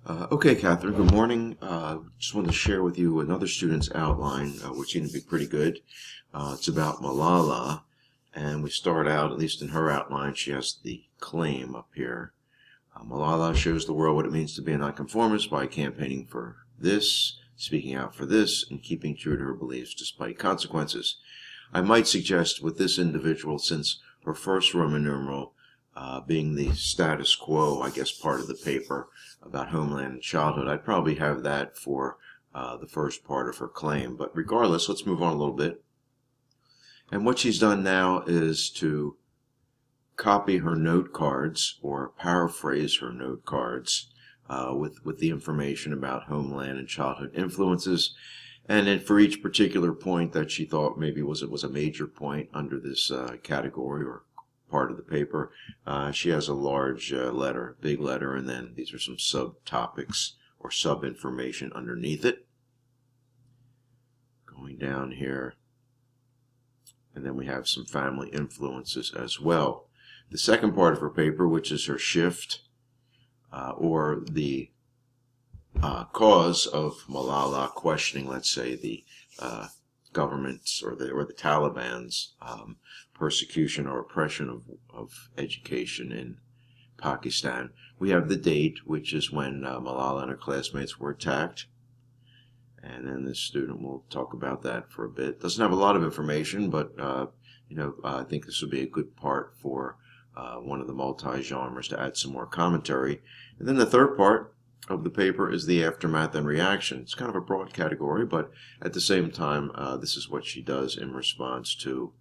Okay, Catherine, good morning. Just wanted to share with you another student's outline, which seemed to be pretty good. It's about Malala, and we start out, at least in her outline, she has the claim up here. Malala shows the world what it means to be a nonconformist by campaigning for this, speaking out for this, and keeping true to her beliefs despite consequences. I might suggest with this individual, since her first Roman numeral being the status quo, I guess, part of the paper about homeland and childhood, I'd probably have that for the first part of her claim. But regardless, let's move on a little bit. And what she's done now is to copy her note cards or paraphrase her note cards with the information about homeland and childhood influences. And then for each particular point that she thought maybe was a major point under this category or part of the paper, she has a large letter, big letter, and then these are some subtopics or sub-information underneath it. Going down here, and then we have some family influences as well. The second part of her paper, which is her shift or the cause of Malala questioning, let's say, the government's or the Taliban's persecution or oppression of education in Pakistan. We have the date, which is when Malala and her classmates were attacked. And then this student will talk about that for a bit. Doesn't have a lot of information, but I think this would be a good part for one of the multi-genres to add some more commentary. And then the third part of the paper is the aftermath and reaction. It's kind of a broad category, but at the same time, this is what she does in response to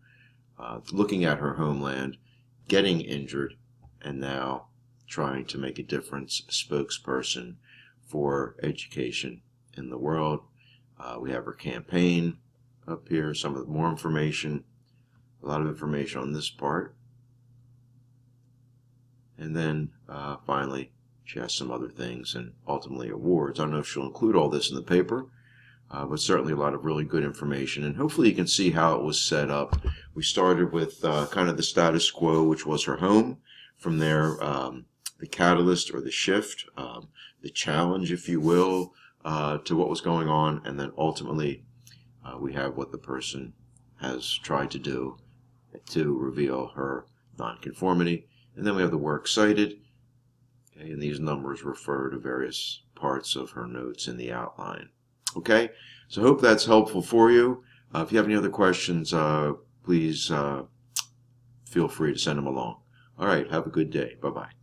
looking at her homeland, getting injured, and now trying to make a difference, spokesperson for education in the world. We have her campaign up here, some of the more information, a lot of information on this part. And then finally, she has some other things and ultimately awards. I don't know if she'll include all this in the paper, but certainly a lot of really good information. And hopefully you can see how it was set up. We started with kind of the status quo, which was her home. From there, the catalyst or the shift, the challenge, if you will, to what was going on. And then ultimately, we have what the person has tried to do to reveal her nonconformity. And then we have the works cited. Okay, and these numbers refer to various parts of her notes in the outline. Okay, so I hope that's helpful for you. If you have any other questions, please feel free to send them along. All right, have a good day. Bye-bye.